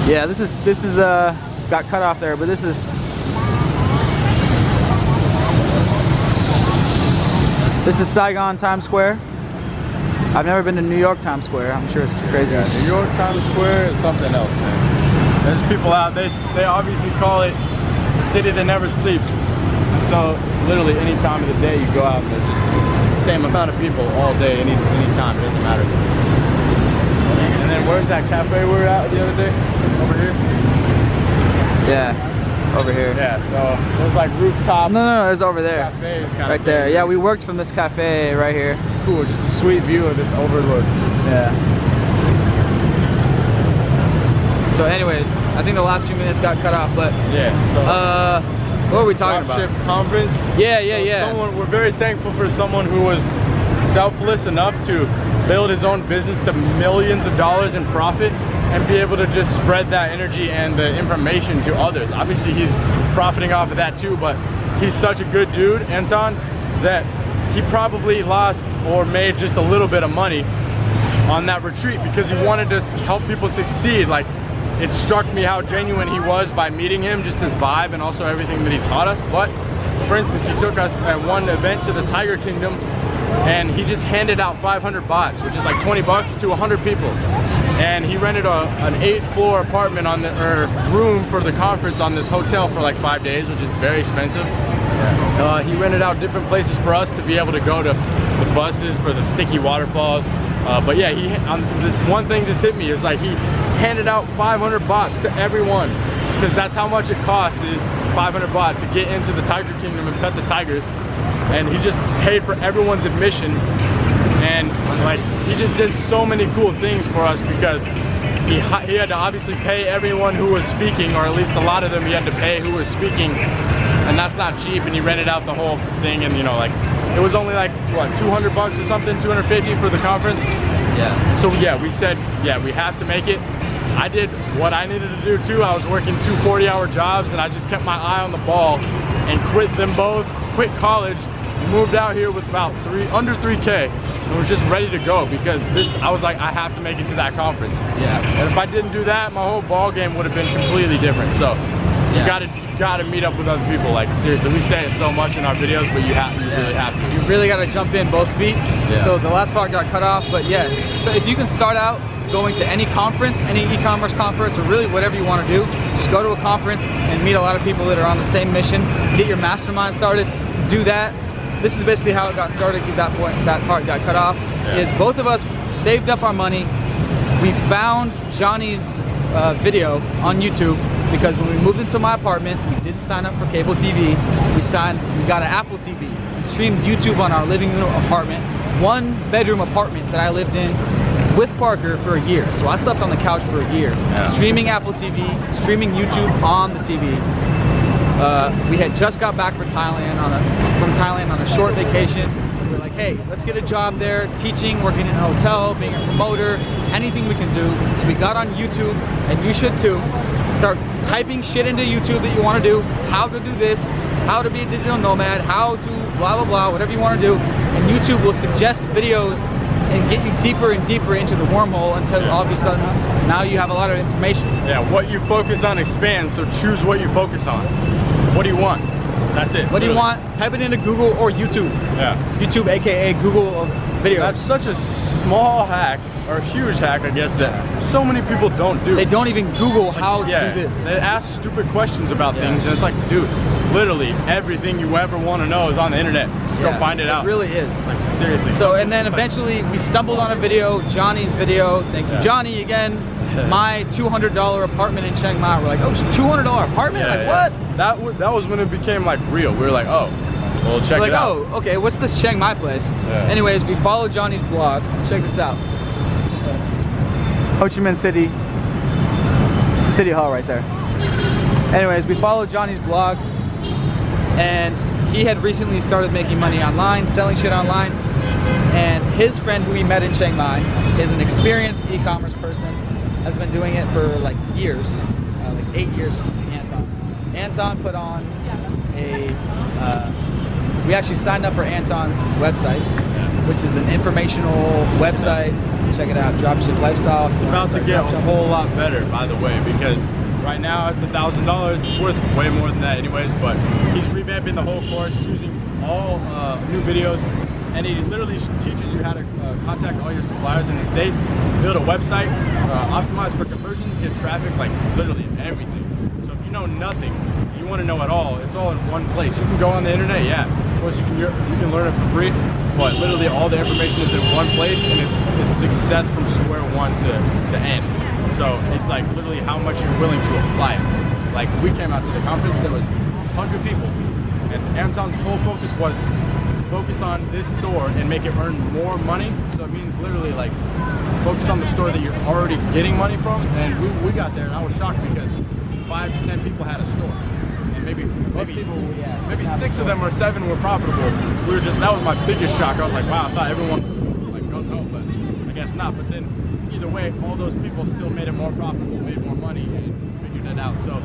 Yeah, this is got cut off there, but this is Saigon Times Square. I've never been to New York Times Square. I'm sure it's crazy. Yeah, New York Times Square is something else, man. There's people out, they obviously call it the city that never sleeps. And so literally any time of the day you go out and there's just the same amount of people all day, any time, it doesn't matter. And then where's that cafe we were at the other day? Over here? Yeah, it's over here. Yeah, so there's like rooftop. No, it's over there. Cafes kind right of there. Yeah, we worked from this cafe right here. It's cool, just a sweet view of this overlook. Yeah. So anyways, I think the last few minutes got cut off, but yeah, so what were we talking about? Dropship conference. Yeah. We're very thankful for someone who was selfless enough to build his own business to millions of dollars in profit and be able to just spread that energy and the information to others. Obviously he's profiting off of that too, but he's such a good dude, Anton, that he probably lost or made just a little bit of money on that retreat because he wanted to help people succeed. Like, it struck me how genuine he was by meeting him, just his vibe and also everything that he taught us. But for instance, he took us at one event to the Tiger Kingdom and he just handed out 500 bahts, which is like 20 bucks to 100 people. And he rented an 8th floor apartment on room for the conference on this hotel for like 5 days, which is very expensive. He rented out different places for us to be able to go to the buses for the sticky waterfalls. But yeah, this one thing just hit me, is like he handed out 500 bahts to everyone because that's how much it costed, 500 baht, to get into the Tiger Kingdom and pet the tigers. And he just paid for everyone's admission, and like he just did so many cool things for us because he had to obviously pay everyone who was speaking, or at least a lot of them he had to pay who was speaking, and that's not cheap. And he rented out the whole thing, and you know, like it was only like what, 200 bucks or something, 250 for the conference. Yeah. So yeah, we said, yeah, we have to make it. I did what I needed to do too. I was working 2 40-hour jobs, and I just kept my eye on the ball and quit them both, quit college, moved out here with about under 3K, and was just ready to go because I was like, I have to make it to that conference. Yeah. And if I didn't do that, my whole ball game would have been completely different. So you gotta meet up with other people. Like seriously, we say it so much in our videos, but you really have to. You really gotta jump in both feet. Yeah. So the last part got cut off, but yeah, if you can start out going to any conference, any e-commerce conference, or really whatever you want to do, just go to a conference and meet a lot of people that are on the same mission. Get your mastermind started. Do that. This is basically how it got started, because that part got cut off. Yeah. Is both of us saved up our money. We found Johnny's video on YouTube, because when we moved into my apartment, we didn't sign up for cable TV. We got an Apple TV and streamed YouTube on our living room apartment, 1-bedroom apartment that I lived in with Parker for a year. So I slept on the couch for a year, streaming Apple TV, streaming YouTube on the TV. We had just got back from Thailand on a short vacation. We were like, hey, let's get a job there, teaching, working in a hotel, being a promoter, anything we can do. So we got on YouTube, and you should too. Start typing shit into YouTube that you want to do, how to do this, how to be a digital nomad, how to blah, blah, blah, whatever you want to do. And YouTube will suggest videos and get you deeper and deeper into the wormhole until all of a sudden now you have a lot of information. Yeah, what you focus on expands, so choose what you focus on. What do you want? That's it. What do you want? Type it into Google or YouTube. Yeah. YouTube, aka Google of videos. That's such a small hack, or a huge hack, I guess, that so many people don't do. They don't even Google how to do this. They ask stupid questions about things, and it's like, dude, literally everything you ever want to know is on the internet. Just go find it out. It really is. Like, seriously. So, and then eventually we stumbled on a video, Johnny's video. Thank you, Johnny, again. My $200 apartment in Chiang Mai. We're like, oh, $200 apartment? Like, what? That was when it became like real. We were like, oh, well, check it out. Oh, okay, what's this Chiang Mai place? Anyways, we followed Johnny's blog. Check this out. Ho Chi Minh City Hall right there. Anyways, we followed Johnny's blog, and he had recently started making money online, selling shit online, and his friend who he met in Chiang Mai is an experienced e-commerce person, has been doing it for like years, like 8 years or something. Anton put on we actually signed up for Anton's website, which is an informational website check it out. Dropship Lifestyle. It's about to get a whole lot better, by the way, because right now it's $1,000. It's worth way more than that anyways, but he's revamping the whole course, choosing all new videos, and he literally teaches you how to contact all your suppliers in the States, build a website, optimize for conversions, get traffic, like literally everything. So if you know nothing, you want to know it all, it's all in one place. You can go on the internet, yeah, of course you can learn it for free, but literally all the information is in one place, and it's success from square one to the end. So it's like literally how much you're willing to apply it. Like we came out to the conference, there was 100 people, and Anton's whole focus was focus on this store and make it earn more money. So it means literally like focus on the store that you're already getting money from. And we got there and I was shocked because 5 to 10 people had a store. And maybe 6 of them or 7 were profitable. That was my biggest shock. I was like, wow, I thought everyone was like gung-ho, but I guess not. But then either way, all those people still made it more profitable, made more money, and figured it out. So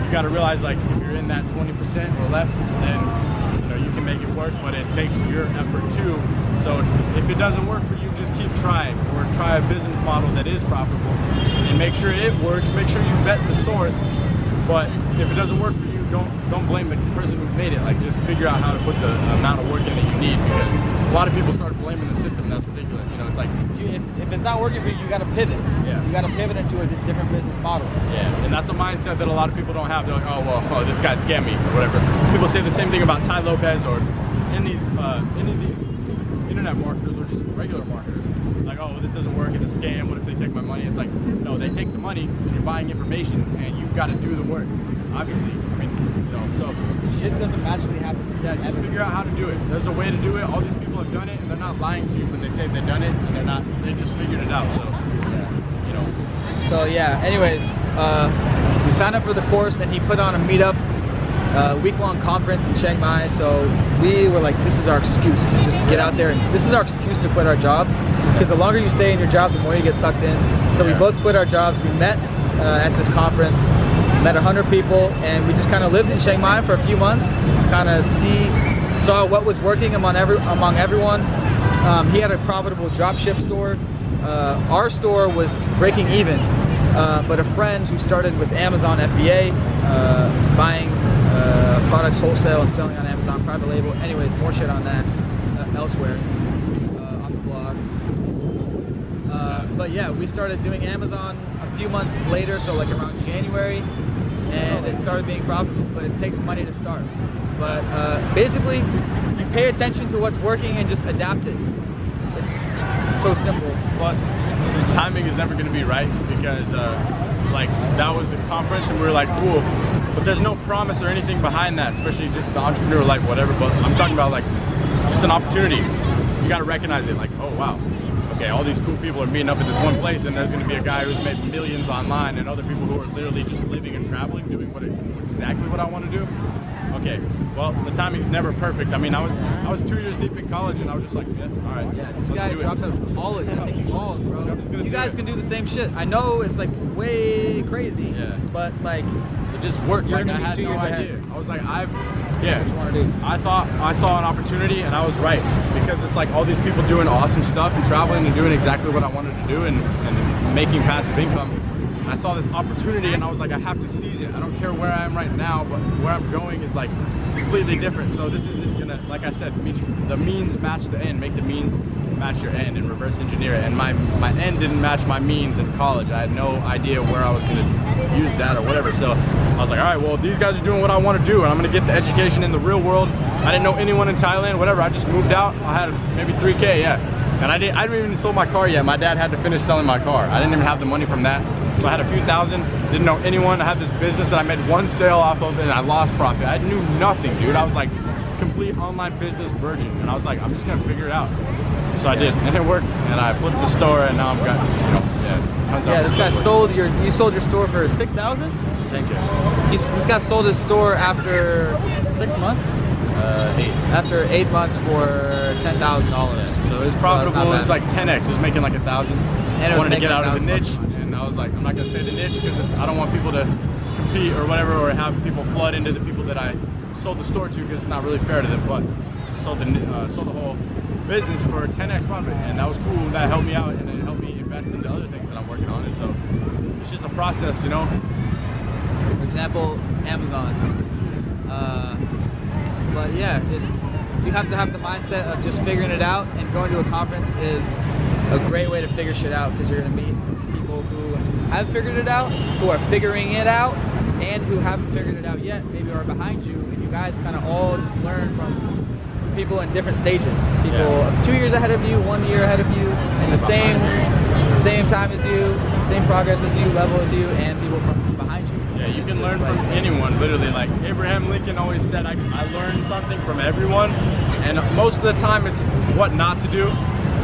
you got to realize, like, if you're in that 20% or less, then you can make it work, but it takes your effort too. So if it doesn't work for you, just keep trying, or try a business model that is profitable and make sure it works. Make sure you vet the source, but if it doesn't work for you, don't blame the person who made it. Like, just figure out how to put the amount of work in that you need, because a lot of people start blaming the system, and that's ridiculous. It's like, if it's not working for you, you got to pivot. Yeah. You got to pivot into a different business model. Yeah, and that's a mindset that a lot of people don't have. They're like, oh, well, this guy scammed me, or whatever. People say the same thing about Ty Lopez, or any of these internet marketers, or just regular marketers. Like, oh, this doesn't work, it's a scam, what if they take my money? It's like, no, they take the money, and you're buying information, and you've got to do the work, obviously. I mean, so shit doesn't magically happen. Yeah, just figure out how to do it. There's a way to do it. All these people have done it, and they're not lying to you when they say they've done it, and they just figured it out. So, So yeah, anyways, we signed up for the course, and he put on a meetup, week-long conference in Chiang Mai. So we were like, this is our excuse to just get out there, and this is our excuse to quit our jobs, because the longer you stay in your job, the more you get sucked in. So we both quit our jobs. We met at this conference, met 100 people, and we just kind of lived in Chiang Mai for a few months, kind of saw what was working among everyone. He had a profitable dropship store. Our store was breaking even, but a friend who started with Amazon FBA, buying products wholesale and selling on Amazon private label. Anyways, more shit on that elsewhere on the blog. But yeah, we started doing Amazon a few months later, so like around January, and it started being profitable, but it takes money to start. But basically, you pay attention to what's working and just adapt it. It's so simple. Plus, the timing is never going to be right, because like, that was a conference and we were like, cool, but there's no promise or anything behind that, especially just the entrepreneur life, whatever. But I'm talking about like just an opportunity. You got to recognize it, like, oh wow, okay, all these cool people are meeting up at this one place, and there's going to be a guy who's made millions online, and other people who are literally just living and traveling, doing exactly what I want to do. Okay, well, the timing's never perfect. I mean, I was 2 years deep in college, and I was just like, yeah, all right. Yeah, this guy dropped out of college. That takes balls, bro. You guys can do the same shit. I know it's like way crazy, but like, it just worked. Like, I had no idea. I was like, what you want to do. I thought I saw an opportunity, and I was right, because it's like all these people doing awesome stuff and traveling and doing exactly what I wanted to do, and making passive income. I saw this opportunity, and I was like, I have to seize it. I don't care where I am right now, but where I'm going is like completely different. So this isn't gonna, like I said, the means match the end. Make the means match your end, and reverse engineer it. And my end didn't match my means in college. I had no idea where I was gonna use that or whatever. So I was like, all right, well, these guys are doing what I want to do, and I'm gonna get the education in the real world. I didn't know anyone in Thailand, whatever. I just moved out. I had maybe 3K, and I didn't even sold my car yet. My dad had to finish selling my car. I didn't even have the money from that. So I had a few thousand, didn't know anyone. I had this business that I made one sale off of, and I lost profit. I knew nothing, dude. I was like complete online business virgin, and I was like, I'm just gonna figure it out. So I did, and it worked. And I flipped the store, and now I've got, this guy sold you sold your store for 6,000? 10K. This guy sold his store after 6 months? 8. After 8 months for $10,000. So it was profitable. It was like 10x. It was making like 1,000. And I wanted to get out of the niche. I was like, I'm not gonna say the niche, because I don't want people to compete or whatever, or have people flood into the people that I sold the store to, because it's not really fair to them. But sold the whole business for 10x profit, and that was cool. That helped me out, and it helped me invest into other things that I'm working on. And so it's just a process, you know. For example, Amazon. But yeah, you have to have the mindset of just figuring it out, and going to a conference is a great way to figure shit out, because you're gonna meet people who have figured it out, who are figuring it out, and who haven't figured it out yet, maybe are behind you, and you guys kind of all just learn from people in different stages. People 2 years ahead of you, 1 year ahead of you, and the same time as you, same progress as you, level as you, and people from behind you. Yeah, you can learn from anyone, literally. Like Abraham Lincoln always said, I learned something from everyone, and most of the time it's what not to do.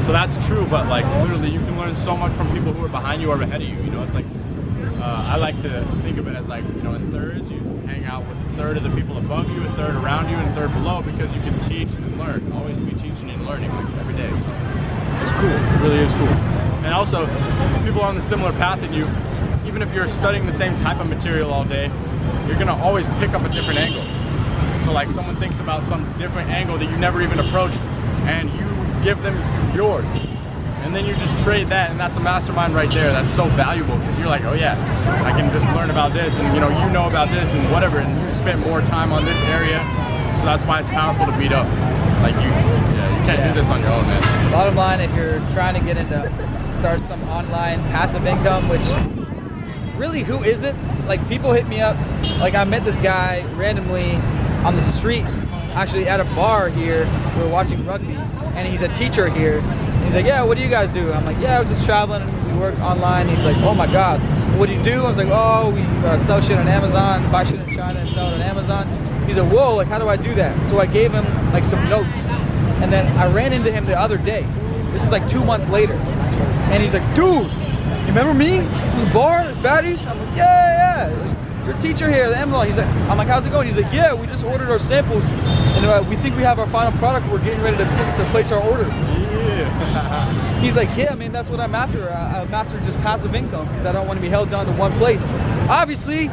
So that's true, but like literally you can learn so much from people who are behind you or ahead of you. You know, it's like, I like to think of it as like, you know, in thirds, you hang out with a third of the people above you, a third around you, and a third below, because you can teach and learn. Always be teaching and learning like every day. So it's cool, it really is cool. And also, if people are on the similar path than you, even if you're studying the same type of material all day, you're gonna always pick up a different angle. So like someone thinks about some different angle that you never even approached, and you give them yours. And then you just trade that, and that's a mastermind right there. That's so valuable, because you're like, oh yeah, I can just learn about this, and you know about this and whatever, and you spent more time on this area. So that's why it's powerful to meet up. Like you can't do this on your own, man. Bottom line, if you're trying to get into, start some online passive income, which really, who isn't? Like, people hit me up. Like, I met this guy randomly on the street, actually at a bar here. We were watching rugby, and he's a teacher here. And he's like, yeah, what do you guys do? I'm like, yeah, we're just traveling, and we work online. And he's like, oh my God, what do you do? I was like, oh, we sell shit on Amazon, buy shit in China and sell it on Amazon. He's like, whoa, like, how do I do that? So I gave him like some notes, and then I ran into him the other day. This is like 2 months later, and he's like, dude, you remember me from the bar, Fatties? I'm like, yeah. Like, you're a teacher here at Amazon. He's like, I'm like, how's it going? He's like, yeah, we just ordered our samples, and we think we have our final product. We're getting ready to place our order. Yeah. He's like, yeah, I mean, that's what I'm after. I'm after just passive income, because I don't want to be held down to one place. Obviously.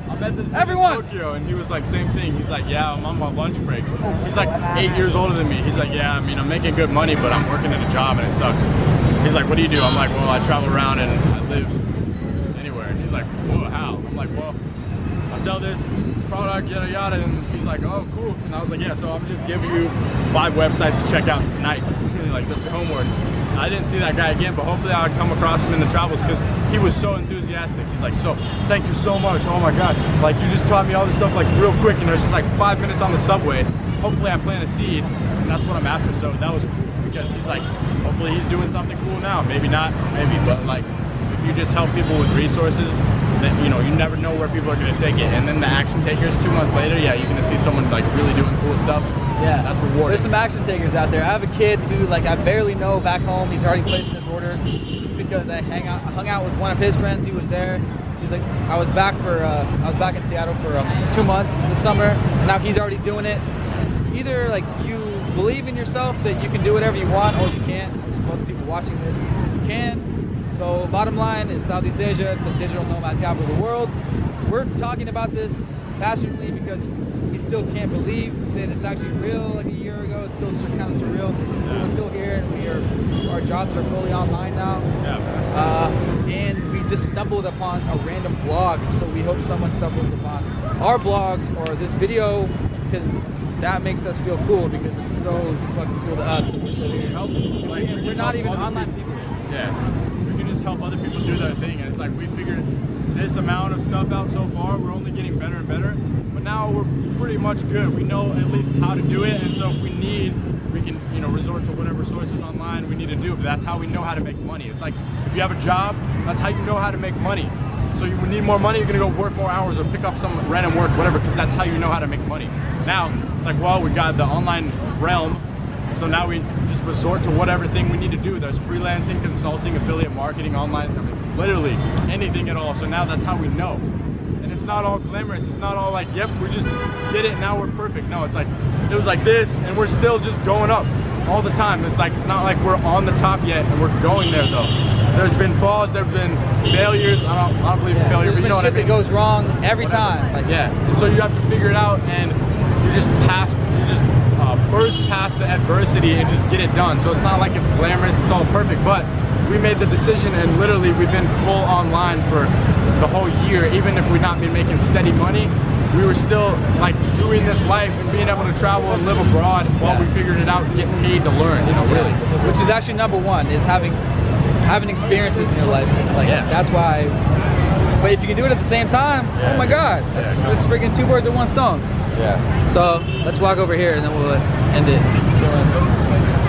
I met this dude in Tokyo, and he was like, same thing. He's like, yeah, I'm on my lunch break. He's like 8 years older than me. He's like, yeah, I mean, I'm making good money, but I'm working at a job and it sucks. He's like, what do you do? I'm like, well, I travel around and I live anywhere. And he's like, whoa, how? I'm like, well, I sell this product, yada yada. And he's like, oh, cool. And I was like, yeah, so I'm just giving you 5 websites to check out tonight. Like, that's your homework. I didn't see that guy again, but hopefully I'll come across him in the travels, because he was so enthusiastic. He's like, so thank you so much. Oh my God, like, you just taught me all this stuff like real quick, and there's just like 5 minutes on the subway. Hopefully I'm planting a seed, and that's what I'm after. So that was cool, because he's like, hopefully he's doing something cool now. Maybe not, maybe, but like, if you just help people with resources, then you never know where people are going to take it. And then the action takers 2 months later, yeah, you're going to see someone like really doing cool stuff. Yeah, that's rewarding. There's some action takers out there. I have a kid who, like, I barely know back home. He's already placing his orders just because I hung out with one of his friends. He was there. He's like, I was back in Seattle for 2 months this summer, and now he's already doing it. Either like you believe in yourself that you can do whatever you want, or you can't. I suppose people watching this, you can. So bottom line is, Southeast Asia is the digital nomad capital of the world. We're talking about this passionately because we still can't believe that it's actually real. Like a year ago, it's still kind of surreal. We're still here, and our jobs are fully online now. And we just stumbled upon a random blog, so we hope someone stumbles upon our blogs or this video, because that makes us feel cool, because it's so fucking cool to us that we're just we're not even online people. Yeah, we can just help other people do their thing, and it's like, we figured this amount of stuff out so far. We're only getting better and better, but now we're pretty much good. We know at least how to do it, and so if we need, we can resort to whatever sources online we need to do. But that's how we know how to make money. It's like, if you have a job, that's how you know how to make money. So you need more money, you're gonna go work more hours or pick up some random work, whatever, because that's how you know how to make money. Now it's like, well, we got the online realm, so now we just resort to whatever thing we need to do. There's freelancing, consulting, affiliate marketing, online, I mean, literally anything at all. So now that's how we know. And it's not all glamorous. It's not all like, yep, we just did it, now we're perfect. No, it's like, it was like this, and we're still just going up all the time. It's like, it's not like we're on the top yet, and we're going there though. There's been falls, there's been failures. I don't believe in failure. There's been shit that goes wrong every time. Like, yeah, and so you have to figure it out, and you just burst past the adversity and just get it done. So it's not like it's glamorous, it's all perfect, but we made the decision and literally we've been full online for the whole year. Even if we've not been making steady money, we were still like doing this life and being able to travel and live abroad while we figured it out and getting paid to learn, you know, really. Which is actually number one, is having experiences in your life. Like that's why. But if you can do it at the same time, oh my God, it's freaking 2 birds with 1 stone. Yeah. So let's walk over here and then we'll end it.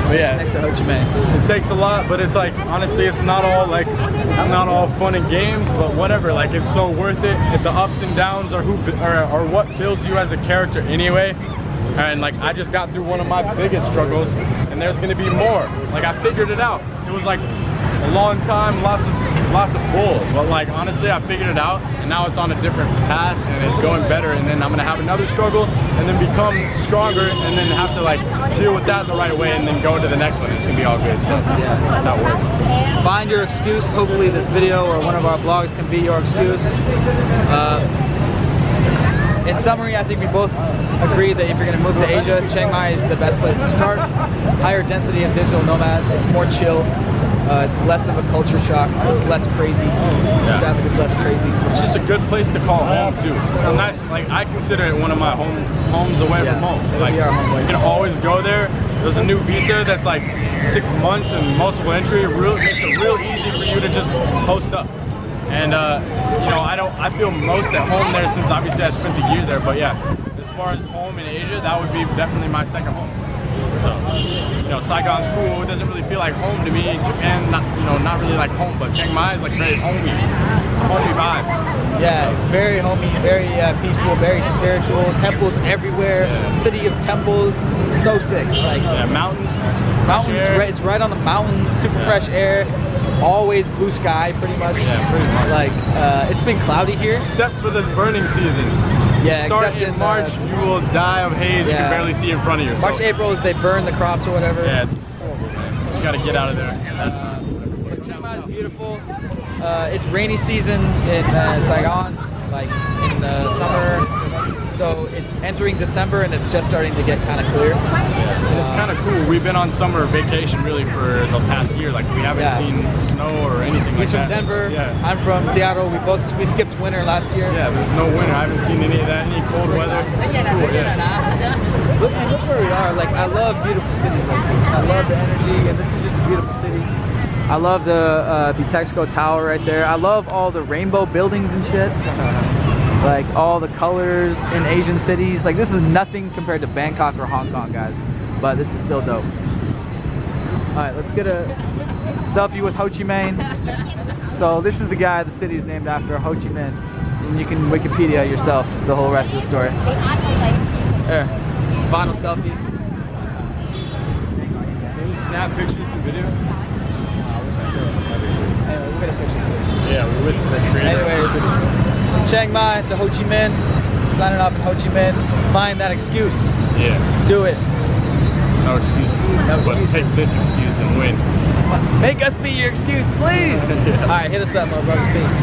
Next to Ho Chi Minh. It takes a lot, but it's like, honestly, it's not all like, it's not all fun and games, but whatever, like it's so worth it. If the ups and downs are are what builds you as a character anyway. And like, I just got through one of my biggest struggles and there's gonna be more. Like I figured it out. It was like a long time, lots of bull, but like honestly I figured it out and now it's on a different path and it's going better, and then I'm gonna have another struggle and then become stronger and then have to like deal with that the right way and then go to the next one. It's gonna be all good. So that's how it works. Find your excuse. Hopefully this video or one of our vlogs can be your excuse. In summary, I think we both agree that if you're going to move to Asia, Chiang Mai is the best place to start. Higher density of digital nomads. It's more chill. It's less of a culture shock. It's less crazy. Traffic is less crazy. It's just a good place to call home too. It's a nice, like I consider it one of my homes away from home. Like you can always go there. There's a new visa that's like 6 months and multiple entry. It makes it real easy for you to just post up. And you know, I feel most at home there since obviously I spent a year there. But yeah, as far as home in Asia, that would be definitely my second home. So, you know, Saigon's cool. It doesn't really feel like home to me. Japan, not really like home, but Chiang Mai is like very homey. It's a homey vibe. Yeah, it's very homey, very peaceful, very spiritual. Temples everywhere. City of temples. So sick. Like mountains. It's right on the mountains. Super fresh air. Always blue sky, pretty much. Yeah, pretty much. Like it's been cloudy here, except for the burning season. Yeah, start in March, you will die of haze. You can barely see in front of you. March, April is they burn the crops or whatever. Yeah, it's horrible, man. You gotta get out of there. But Chiang Mai is beautiful. It's rainy season in Saigon, like in the summer. So it's entering December and it's just starting to get kind of clear. Yeah, and it's kind of cool. We've been on summer vacation really for the past year. Like we haven't seen snow or anything He's like that. He's from Denver. Yeah. I'm from Seattle. We skipped winter last year. Yeah, there's no winter. I haven't seen any of that. Any cold weather. It's cool, yeah. Look where we are. Like I love beautiful cities like this. I love the energy, and this is just a beautiful city. I love the Bitexco Tower right there. I love all the rainbow buildings and shit. Like all the colors in Asian cities. Like this is nothing compared to Bangkok or Hong Kong, guys. But this is still dope. Alright, let's get a selfie with Ho Chi Minh. So this is the guy the city is named after, Ho Chi Minh. And you can Wikipedia yourself the whole rest of the story. There, final selfie. Can you snap pictures for video? Anyway, we'll get a picture too. Yeah, we're with the creator. Anyways. From Chiang Mai to Ho Chi Minh, signing off in Ho Chi Minh. Find that excuse. Yeah. Do it. No excuses. No excuses. But take this excuse and win. Make us be your excuse, please. All right, hit us up, motherfuckers. Peace.